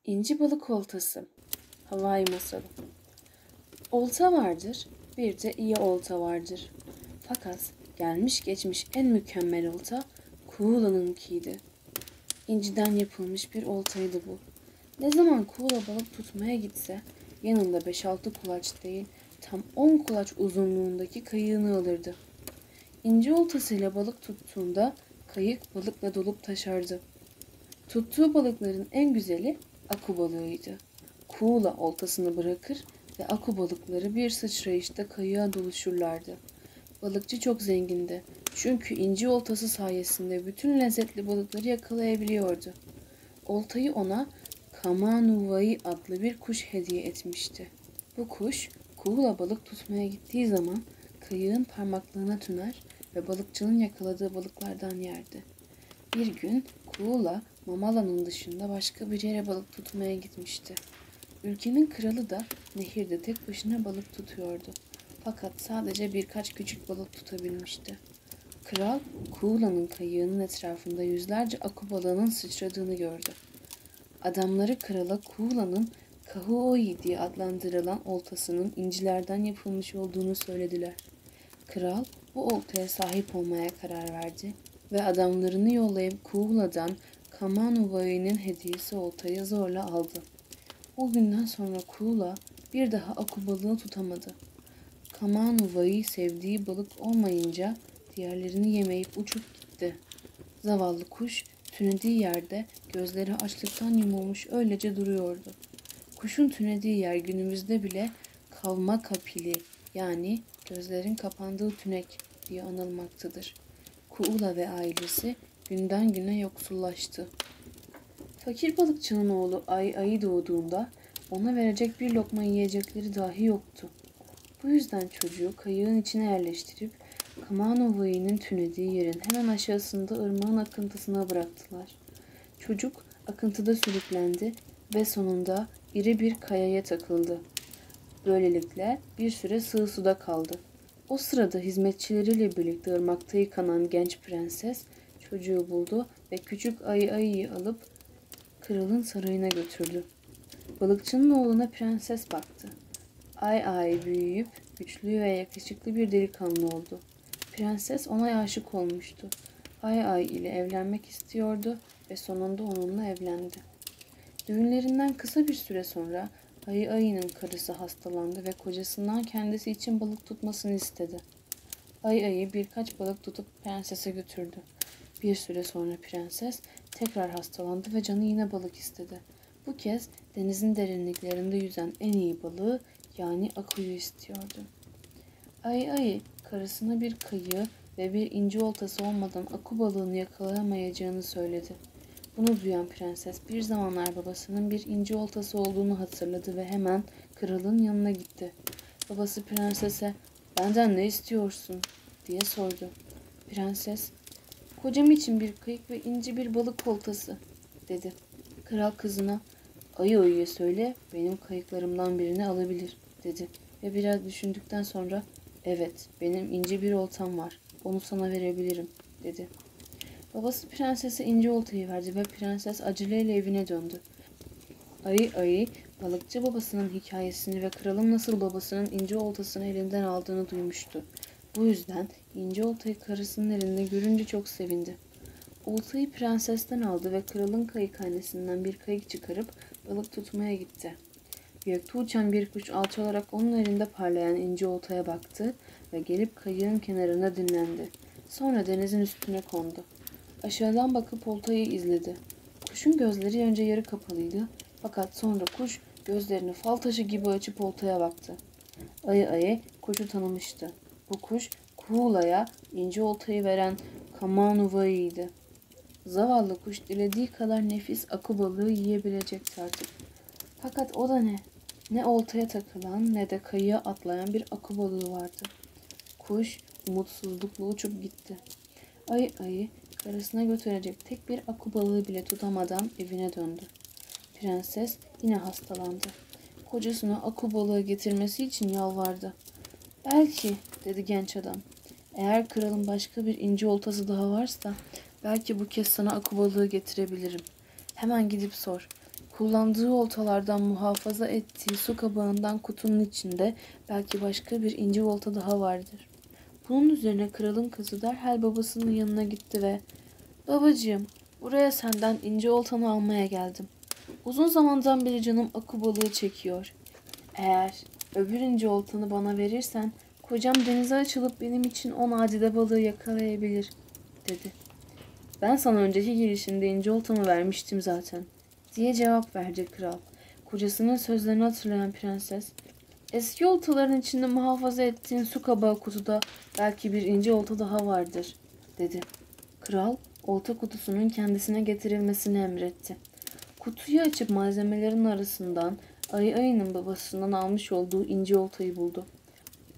İnci balık oltası. Havai masalı. Olta vardır, bir de iyi olta vardır. Fakat gelmiş geçmiş en mükemmel olta Kuğula'nınkiydi. İnciden yapılmış bir oltaydı bu. Ne zaman Kuğula balık tutmaya gitse yanında 5-6 kulaç değil tam 10 kulaç uzunluğundaki kayığını alırdı. İnci oltasıyla balık tuttuğunda kayık balıkla dolup taşardı. Tuttuğu balıkların en güzeli aku balığıydı. Kuğula oltasını bırakır ve aku balıkları bir sıçrayışta kayığa doluşurlardı. Balıkçı çok zengindi. Çünkü inci oltası sayesinde bütün lezzetli balıkları yakalayabiliyordu. Oltayı ona Kamanuvai adlı bir kuş hediye etmişti. Bu kuş Kuğula balık tutmaya gittiği zaman kayığın parmaklarına tüner ve balıkçının yakaladığı balıklardan yerdi. Bir gün Kuğula Mamala'nın dışında başka bir yere balık tutmaya gitmişti. Ülkenin kralı da nehirde tek başına balık tutuyordu. Fakat sadece birkaç küçük balık tutabilmişti. Kral, Kuğula'nın kayığının etrafında yüzlerce aku balığının sıçradığını gördü. Adamları krala Kuğula'nın Kahuoi diye adlandırılan oltasının incilerden yapılmış olduğunu söylediler. Kral bu oltaya sahip olmaya karar verdi ve adamlarını yollayıp Kuğula'dan Kamanuvai'nin hediyesi oltayı zorla aldı. O günden sonra Kuğula bir daha aku balığı tutamadı. Kamanuvai sevdiği balık olmayınca diğerlerini yemeyip uçup gitti. Zavallı kuş tünediği yerde gözleri açlıktan yumulmuş öylece duruyordu. Kuşun tünediği yer günümüzde bile kavma kapili yani gözlerin kapandığı tünek diye anılmaktadır. Kuğula ve ailesi günden güne yoksullaştı. Fakir balıkçının oğlu Ay doğduğunda ona verecek bir lokma yiyecekleri dahi yoktu. Bu yüzden çocuğu kayığın içine yerleştirip Kamanovai'nin tünediği yerin hemen aşağısında ırmağın akıntısına bıraktılar. Çocuk akıntıda sürüklendi ve sonunda iri bir kayaya takıldı. Böylelikle bir süre sığ suda kaldı. O sırada hizmetçileriyle birlikte ırmakta yıkanan genç prenses çocuğu buldu ve küçük Ay'ı alıp kralın sarayına götürdü. Balıkçının oğluna prenses baktı. Ay büyüyüp güçlü ve yakışıklı bir delikanlı oldu. Prenses ona aşık olmuştu. Ay ile evlenmek istiyordu ve sonunda onunla evlendi. Düğünlerinden kısa bir süre sonra Ay'ın karısı hastalandı ve kocasından kendisi için balık tutmasını istedi. Ay birkaç balık tutup prensese götürdü. Bir süre sonra prenses tekrar hastalandı ve canı yine balık istedi. Bu kez denizin derinliklerinde yüzen en iyi balığı yani akuyu istiyordu. Ay karısına bir kayığı ve bir inci oltası olmadan aku balığını yakalayamayacağını söyledi. Bunu duyan prenses bir zamanlar babasının bir inci oltası olduğunu hatırladı ve hemen kralın yanına gitti. Babası prensese "Benden ne istiyorsun?" diye sordu. Prenses "Kocam için bir kayık ve inci bir balık oltası," dedi. Kral kızına Ayı'ya söyle benim kayıklarımdan birini alabilir dedi ve biraz düşündükten sonra evet benim ince bir oltam var onu sana verebilirim dedi. Babası prensese ince oltayı verdi ve prenses aceleyle evine döndü. Ayı balıkçı babasının hikayesini ve kralın nasıl babasının ince oltasını elinden aldığını duymuştu. Bu yüzden ince oltayı karısının elinde görünce çok sevindi. Oltayı prensesten aldı ve kralın kayıkhanesinden bir kayık çıkarıp balık tutmaya gitti. Gökte uçan bir kuş alçalarak onun elinde parlayan ince oltaya baktı ve gelip kayığın kenarında dinlendi. Sonra denizin üstüne kondu. Aşağıdan bakıp oltayı izledi. Kuşun gözleri önce yarı kapalıydı fakat sonra kuş gözlerini fal taşı gibi açıp oltaya baktı. Ayı kuşu tanımıştı. Bu kuş Kuğula'ya ince oltayı veren Kamanuvai'ydi. Zavallı kuş dilediği kadar nefis aku balığı yiyebilecekti artık. Fakat o da ne? Ne oltaya takılan ne de kayığa atlayan bir aku balığı vardı. Kuş umutsuzlukla uçup gitti. Ayı karısına götürecek tek bir aku balığı bile tutamadan evine döndü. Prenses yine hastalandı. Kocasına aku balığı getirmesi için yalvardı. Belki dedi genç adam. Eğer kralın başka bir inci oltası daha varsa belki bu kez sana aku balığı getirebilirim. Hemen gidip sor. Kullandığı oltalardan muhafaza ettiği su kabağından kutunun içinde belki başka bir inci olta daha vardır. Bunun üzerine kralın kızı derhal babasının yanına gitti ve "Babacığım, buraya senden inci oltanı almaya geldim. Uzun zamandan beri canım aku balığı çekiyor. Eğer öbür inci oltanı bana verirsen kocam denize açılıp benim için 10 adide balığı yakalayabilir," dedi. "Ben sana önceki girişinde inci oltamı vermiştim zaten," diye cevap verdi kral. Kocasının sözlerini hatırlayan prenses, "Eski oltaların içinde muhafaza ettiğin su kabağı kutuda belki bir inci olta daha vardır," dedi. Kral, olta kutusunun kendisine getirilmesini emretti. Kutuyu açıp malzemelerin arasından ayının babasından almış olduğu inci oltayı buldu.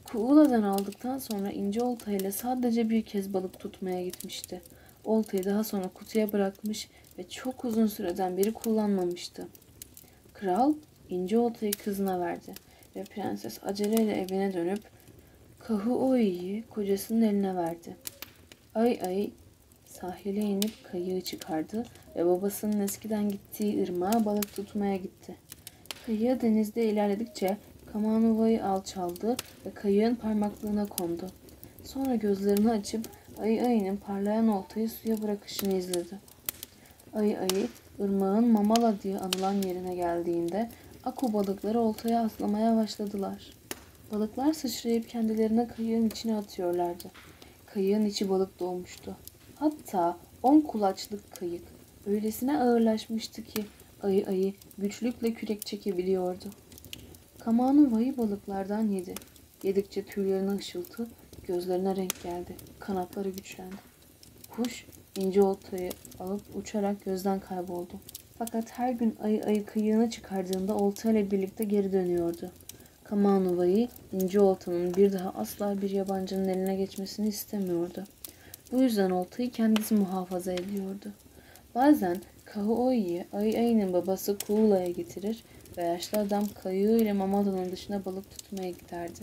Kuğula'dan aldıktan sonra inci oltayla sadece bir kez balık tutmaya gitmişti. Oltayı daha sonra kutuya bırakmış ve çok uzun süreden beri kullanmamıştı. Kral inci oltayı kızına verdi ve prenses aceleyle evine dönüp Kahuoi'yi kocasının eline verdi. Ay sahile inip kayığı çıkardı ve babasının eskiden gittiği ırmağa balık tutmaya gitti. Kayığı denizde ilerledikçe Kamanuva'yı alçaldı ve kayığın parmaklığına kondu. Sonra gözlerini açıp ayının parlayan oltayı suya bırakışını izledi. Ayı ırmağın Mamala diye anılan yerine geldiğinde aku balıkları oltaya atlamaya başladılar. Balıklar sıçrayıp kendilerine kayığın içine atıyorlardı. Kayığın içi balık dolmuştu. Hatta 10 kulaçlık kayık öylesine ağırlaşmıştı ki ayı güçlükle kürek çekebiliyordu. Kamanuva'yı balıklardan yedi. Yedikçe tüylerine ışıltı, gözlerine renk geldi, kanatları güçlendi. Kuş ince oltayı alıp uçarak gözden kayboldu. Fakat her gün ayı kıyığını çıkardığında oltayla birlikte geri dönüyordu. Kamanuva'yı ince oltanın bir daha asla bir yabancının eline geçmesini istemiyordu. Bu yüzden oltayı kendisi muhafaza ediyordu. Bazen Kahuoi'yi ayının babası Kuğula'ya getirir ve yaşlı adam kayığı ile Mamala'nın dışına balık tutmaya giderdi.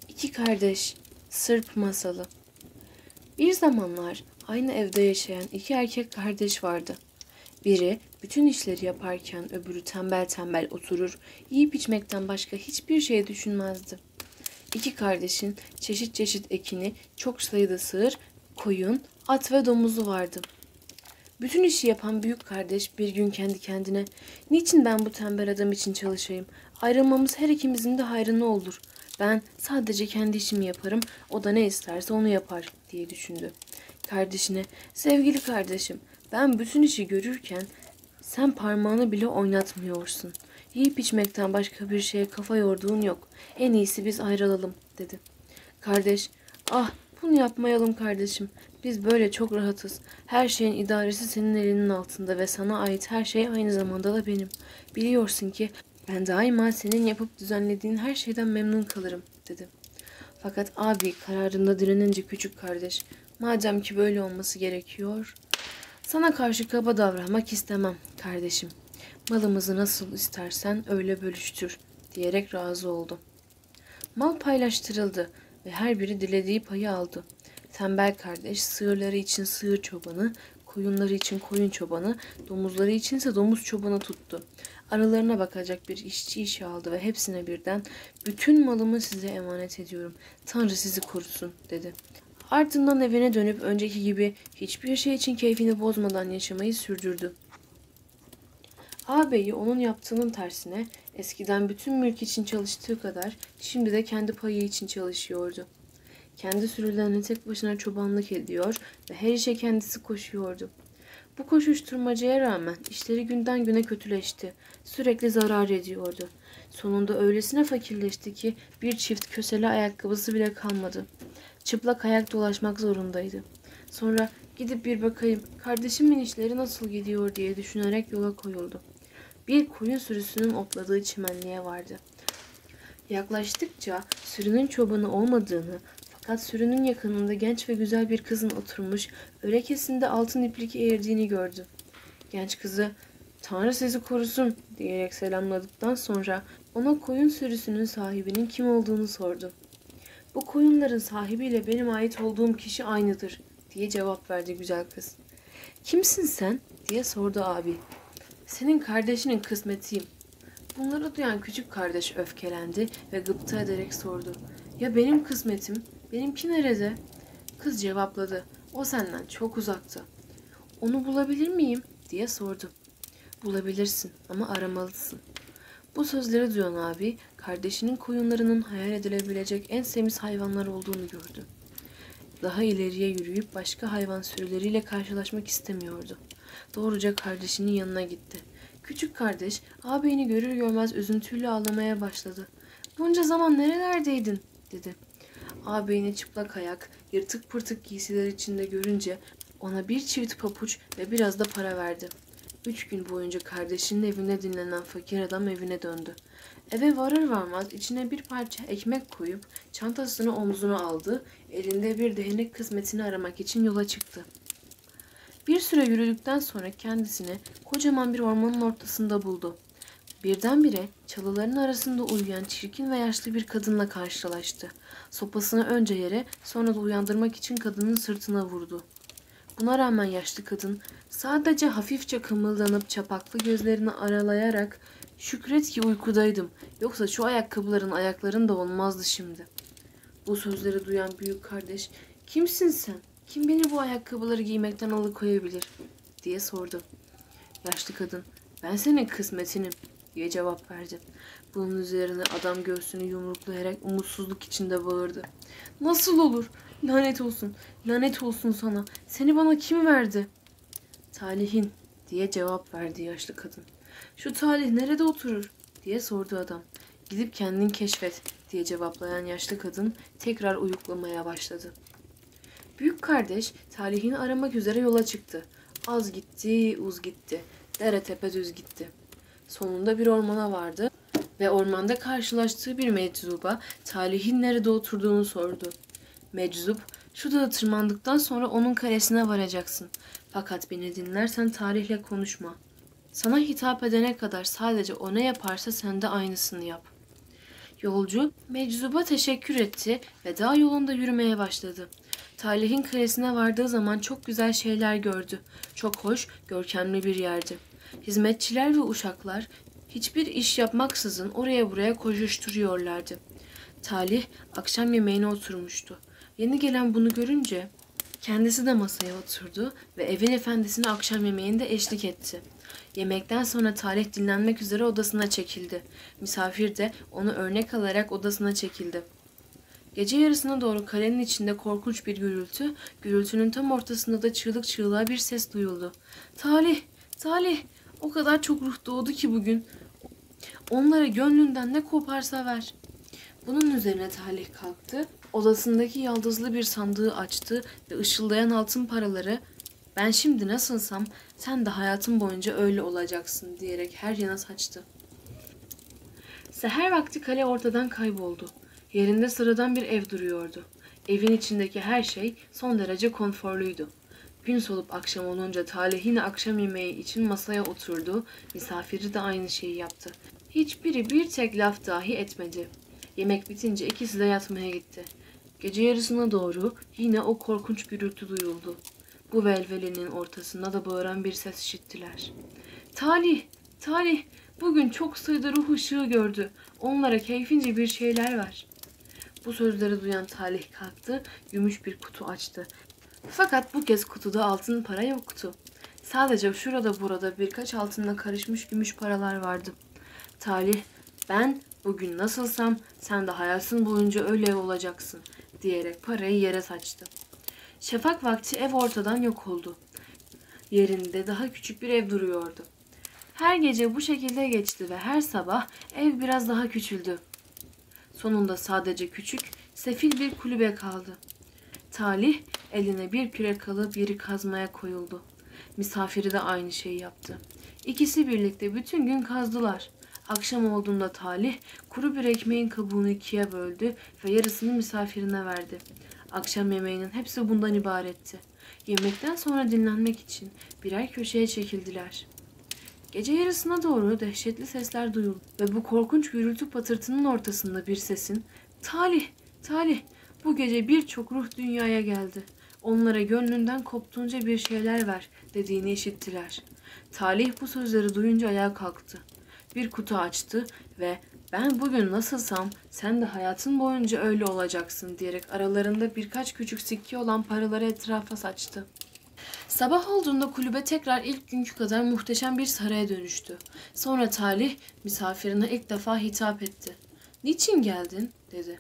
İki Kardeş Sırp Masalı. Bir zamanlar aynı evde yaşayan iki erkek kardeş vardı. Biri bütün işleri yaparken öbürü tembel tembel oturur, yiyip içmekten başka hiçbir şey düşünmezdi. İki kardeşin çeşit çeşit ekini, çok sayıda sığır, koyun, at ve domuzu vardı. Bütün işi yapan büyük kardeş bir gün kendi kendine "Niçin ben bu tembel adam için çalışayım? Ayrılmamız her ikimizin de hayrına olur. Ben sadece kendi işimi yaparım, o da ne isterse onu yapar," diye düşündü. Kardeşine "Sevgili kardeşim, ben bütün işi görürken sen parmağını bile oynatmıyorsun. Yiyip içmekten başka bir şeye kafa yorduğun yok. En iyisi biz ayrılalım," dedi. Kardeş, "Ah, bunu yapmayalım kardeşim. Biz böyle çok rahatız. Her şeyin idaresi senin elinin altında ve sana ait her şey aynı zamanda da benim. Biliyorsun ki ben daima senin yapıp düzenlediğin her şeyden memnun kalırım," dedi. Fakat abi kararında direnince küçük kardeş, "Madem ki böyle olması gerekiyor, sana karşı kaba davranmak istemem kardeşim. Malımızı nasıl istersen öyle bölüştür," diyerek razı oldu. Mal paylaştırıldı ve her biri dilediği payı aldı. Tembel kardeş sığırları için sığır çobanı, koyunları için koyun çobanı, domuzları içinse domuz çobanı tuttu. Aralarına bakacak bir işçi işe aldı ve hepsine birden "Bütün malımı size emanet ediyorum. Tanrı sizi korusun," dedi. Ardından evine dönüp önceki gibi hiçbir şey için keyfini bozmadan yaşamayı sürdürdü. Ağabeyi onun yaptığının tersine eskiden bütün mülk için çalıştığı kadar şimdi de kendi payı için çalışıyordu. Kendi sürülerine tek başına çobanlık ediyor ve her işe kendisi koşuyordu. Bu koşuşturmacaya rağmen işleri günden güne kötüleşti. Sürekli zarar ediyordu. Sonunda öylesine fakirleşti ki bir çift kösele ayakkabısı bile kalmadı. Çıplak ayak dolaşmak zorundaydı. Sonra gidip bir bakayım kardeşimin işleri nasıl gidiyor diye düşünerek yola koyuldu. Bir koyun sürüsünün otladığı çimenliğe vardı. Yaklaştıkça sürünün çobanı olmadığını fakat sürünün yakınında genç ve güzel bir kızın oturmuş örekesinde altın iplik eğirdiğini gördü. Genç kızı "Tanrı sizi korusun," diyerek selamladıktan sonra ona koyun sürüsünün sahibinin kim olduğunu sordu. "Bu koyunların sahibiyle benim ait olduğum kişi aynıdır," diye cevap verdi güzel kız. "Kimsin sen?" diye sordu abi. Senin kardeşinin kısmetiyim. Bunları duyan küçük kardeş öfkelendi ve gıpta ederek sordu. Ya benim kısmetim? Benimki nerede? Kız cevapladı. O senden çok uzakta. Onu bulabilir miyim? Diye sordu. Bulabilirsin ama aramalısın. Bu sözleri duyan abi, kardeşinin koyunlarının hayal edilebilecek en semiz hayvanlar olduğunu gördü. Daha ileriye yürüyüp başka hayvan sürüleriyle karşılaşmak istemiyordu. Doğruca kardeşinin yanına gitti. Küçük kardeş, ağabeyini görür görmez üzüntüyle ağlamaya başladı. "Bunca zaman nerelerdeydin?" dedi. Ağabeyini çıplak ayak, yırtık pırtık giysiler içinde görünce ona bir çift papuç ve biraz da para verdi. 3 gün boyunca kardeşinin evinde dinlenen fakir adam evine döndü. Eve varır varmaz içine bir parça ekmek koyup çantasını omzuna aldı, elinde bir değnek kısmetini aramak için yola çıktı. Bir süre yürüdükten sonra kendisini kocaman bir ormanın ortasında buldu. Birdenbire çalıların arasında uyuyan çirkin ve yaşlı bir kadınla karşılaştı. Sopasını önce yere, sonra da uyandırmak için kadının sırtına vurdu. Buna rağmen yaşlı kadın sadece hafifçe kımıldanıp çapaklı gözlerini aralayarak "Şükret ki uykudaydım, yoksa şu ayakkabıların ayakların da olmazdı şimdi." Bu sözleri duyan büyük kardeş, "Kimsin sen? Kim beni bu ayakkabıları giymekten alıkoyabilir?" diye sordu. Yaşlı kadın, "Ben senin kısmetinim." diye cevap verdi. Bunun üzerine adam göğsünü yumruklayarak umutsuzluk içinde bağırdı. "Nasıl olur? Lanet olsun, lanet olsun sana. Seni bana kim verdi?" "Talihin," diye cevap verdi yaşlı kadın. "Şu talih nerede oturur?" diye sordu adam. "Gidip kendin keşfet," diye cevaplayan yaşlı kadın tekrar uyuklamaya başladı. Büyük kardeş talihini aramak üzere yola çıktı. Az gitti, uz gitti. Dere tepe düz gitti. Sonunda bir ormana vardı ve ormanda karşılaştığı bir meczuba talihin nerede oturduğunu sordu. Meczup, "Şu dağı tırmandıktan sonra onun kalesine varacaksın. Fakat beni dinlersen talihle konuşma. Sana hitap edene kadar sadece o ne yaparsa sen de aynısını yap." Yolcu meczuba teşekkür etti ve dağ yolunda yürümeye başladı. Talih'in kalesine vardığı zaman çok güzel şeyler gördü. Çok hoş, görkemli bir yerdi. Hizmetçiler ve uşaklar hiçbir iş yapmaksızın oraya buraya koşuşturuyorlardı. Talih akşam yemeğine oturmuştu. Yeni gelen bunu görünce kendisi de masaya oturdu ve evin efendisine akşam yemeğinde eşlik etti. Yemekten sonra Talih dinlenmek üzere odasına çekildi. Misafir de onu örnek alarak odasına çekildi. Gece yarısına doğru kalenin içinde korkunç bir gürültü, gürültünün tam ortasında da çığlık çığlığa bir ses duyuldu. "Talih, Talih, o kadar çok ruh doğdu ki bugün. Onlara gönlünden ne koparsa ver." Bunun üzerine Talih kalktı, odasındaki yaldızlı bir sandığı açtı ve ışıldayan altın paraları "Ben şimdi nasılsam sen de hayatın boyunca öyle olacaksın," diyerek her yana saçtı. Seher vakti kale ortadan kayboldu. Yerinde sıradan bir ev duruyordu. Evin içindeki her şey son derece konforluydu. Gün solup akşam olunca Talih yine akşam yemeği için masaya oturdu, misafiri de aynı şeyi yaptı. Hiçbiri bir tek laf dahi etmedi. Yemek bitince ikisi de yatmaya gitti. Gece yarısına doğru yine o korkunç gürültü duyuldu. Bu velvelenin ortasında da bağıran bir ses işittiler. "Talih, Talih, bugün çok sayıda ruh ışığı gördü. Onlara keyfince bir şeyler ver." Bu sözleri duyan Talih kalktı, gümüş bir kutu açtı. Fakat bu kez kutuda altın para yoktu. Sadece şurada burada birkaç altınla karışmış gümüş paralar vardı. Talih, "Ben bugün nasılsam sen de hayatın boyunca öyle olacaksın," diyerek parayı yere saçtı. Şafak vakti ev ortadan yok oldu. Yerinde daha küçük bir ev duruyordu. Her gece bu şekilde geçti ve her sabah ev biraz daha küçüldü. Sonunda sadece küçük, sefil bir kulübe kaldı. Talih eline bir kürek alıp yeri kazmaya koyuldu. Misafiri de aynı şeyi yaptı. İkisi birlikte bütün gün kazdılar. Akşam olduğunda Talih kuru bir ekmeğin kabuğunu ikiye böldü ve yarısını misafirine verdi. Akşam yemeğinin hepsi bundan ibaretti. Yemekten sonra dinlenmek için birer köşeye çekildiler. Gece yarısına doğru dehşetli sesler duyuldu ve bu korkunç gürültü patırtının ortasında bir sesin "Talih, Talih, bu gece birçok ruh dünyaya geldi. onlara gönlünden koptuğunca bir şeyler ver dediğini işittiler. Talih bu sözleri duyunca ayağa kalktı. Bir kutu açtı ve ben bugün nasılsam sen de hayatın boyunca öyle olacaksın diyerek aralarında birkaç küçük sikke olan paraları etrafa saçtı. Sabah olduğunda kulübe tekrar ilk günkü kadar muhteşem bir saraya dönüştü. Sonra Talih misafirine ilk defa hitap etti. "Niçin geldin?" dedi.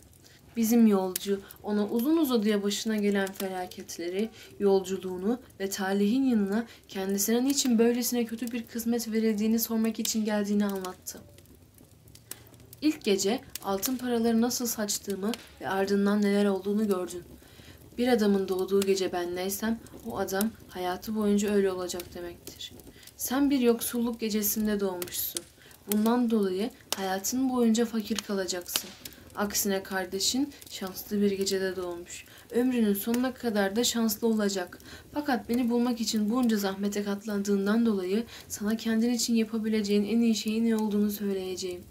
Bizim yolcu ona uzun uzadıya başına gelen felaketleri, yolculuğunu ve Talih'in yanına kendisine niçin böylesine kötü bir kısmet verildiğini sormak için geldiğini anlattı. İlk gece altın paraları nasıl saçtığımı ve ardından neler olduğunu gördün. Bir adamın doğduğu gece ben neysem o adam hayatı boyunca öyle olacak demektir. Sen bir yoksulluk gecesinde doğmuşsun. Bundan dolayı hayatın boyunca fakir kalacaksın. Aksine kardeşin şanslı bir gecede doğmuş. Ömrünün sonuna kadar da şanslı olacak. Fakat beni bulmak için bunca zahmete katlandığından dolayı sana kendin için yapabileceğin en iyi şeyin ne olduğunu söyleyeceğim.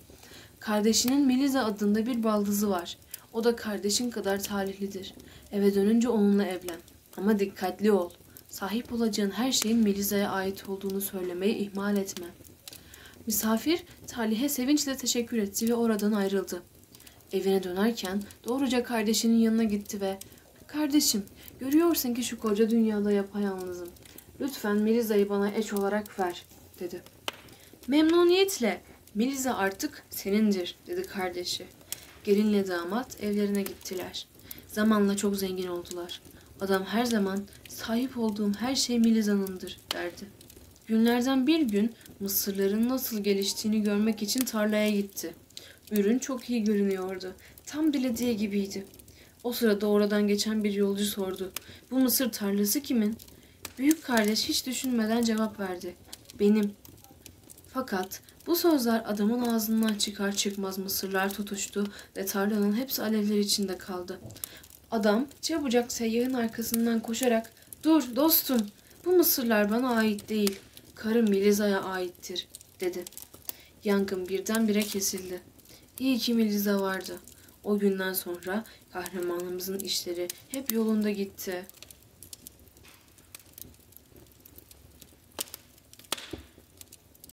Kardeşinin Meliza adında bir baldızı var. O da kardeşin kadar talihlidir. Eve dönünce onunla evlen. Ama dikkatli ol. Sahip olacağın her şeyin Meliza'ya ait olduğunu söylemeyi ihmal etme. Misafir Talih'e sevinçle teşekkür etti ve oradan ayrıldı. Evine dönerken doğruca kardeşinin yanına gitti ve "Kardeşim, görüyorsun ki şu koca dünyada yapayalnızım. Lütfen Meliza'yı bana eş olarak ver," dedi. "Memnuniyetle. Meliza artık senindir," dedi kardeşi. Gelinle damat evlerine gittiler. Zamanla çok zengin oldular. Adam her zaman "Sahip olduğum her şey Meliza'nındır," derdi. Günlerden bir gün mısırların nasıl geliştiğini görmek için tarlaya gitti. Ürün çok iyi görünüyordu. Tam dilediği gibiydi. O sırada oradan geçen bir yolcu sordu. "Bu mısır tarlası kimin?" Büyük kardeş hiç düşünmeden cevap verdi. "Benim." Fakat bu sözler adamın ağzından çıkar çıkmaz mısırlar tutuştu ve tarlanın hepsi alevler içinde kaldı. Adam çabucak seyyahın arkasından koşarak "Dur dostum, bu mısırlar bana ait değil, karım Meliza'ya aittir," dedi. Yangın birdenbire kesildi. İyi ki Meliza vardı. O günden sonra kahramanımızın işleri hep yolunda gitti.